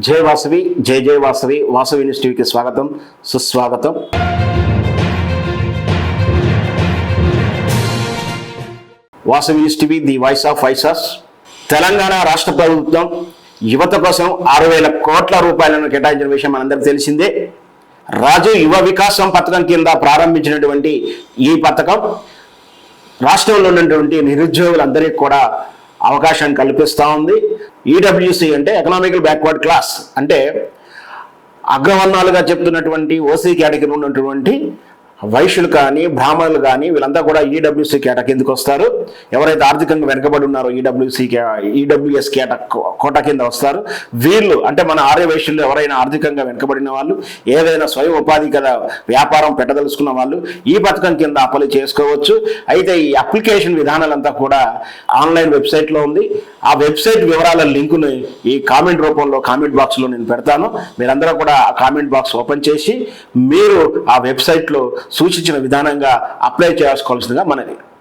జై వాసవి జై జై వాసవి వాసవి న్యూస్ టీవీకి స్వాగతం సుస్వాగతం. Vasavi news TV the voice of voices. Telangana రాష్ట్ర ప్రభుత్వం యువత కోసం 6,000 కోట్ల రూపాయలను కేటాయించిన విషయం మనందరికీ తెలిసిందే. రాజు యువ వికాసం పథకం కింద ప్రారంభించినటువంటి ఈ పథకం రాష్ట్రంలో ఉన్నటువంటి నిరుద్యోగులందరికీ కూడా అవకాశం కల్పిస్తూ ఉంది. ఈడబ్ల్యూసి అంటే ఎకనామికల్ బ్యాక్వర్డ్ క్లాస్, అంటే అగ్రవర్ణాలుగా చెప్తున్నటువంటి ఓసీ కేటగిరీ ఉన్నటువంటి వైశ్యులు కానీ బ్రాహ్మణులు కానీ వీళ్ళంతా కూడా ఈడబ్ల్యూసీ కేట కిందకు వస్తారు. ఎవరైతే ఆర్థికంగా వెనకబడి ఉన్నారో ఈడబ్ల్యూఎస్ కేట కోట కింద వస్తారు. వీళ్ళు అంటే మన ఆర్య వైశ్యులు ఎవరైనా ఆర్థికంగా వెనకబడిన వాళ్ళు, ఏదైనా స్వయం ఉపాధి కదా వ్యాపారం పెట్టదలుచుకున్న వాళ్ళు ఈ పథకం కింద అప్లై చేసుకోవచ్చు. అయితే ఈ అప్లికేషన్ విధానాలంతా కూడా ఆన్లైన్ వెబ్సైట్లో ఉంది. ఆ వెబ్సైట్ వివరాల లింకుని ఈ కామెంట్ రూపంలో కామెంట్ బాక్స్లో నేను పెడతాను. మీరందరూ కూడా ఆ కామెంట్ బాక్స్ ఓపెన్ చేసి మీరు ఆ వెబ్సైట్లో సూచించిన విధానంగా అప్లై చేసుకోవాల్సిందిగా మనది.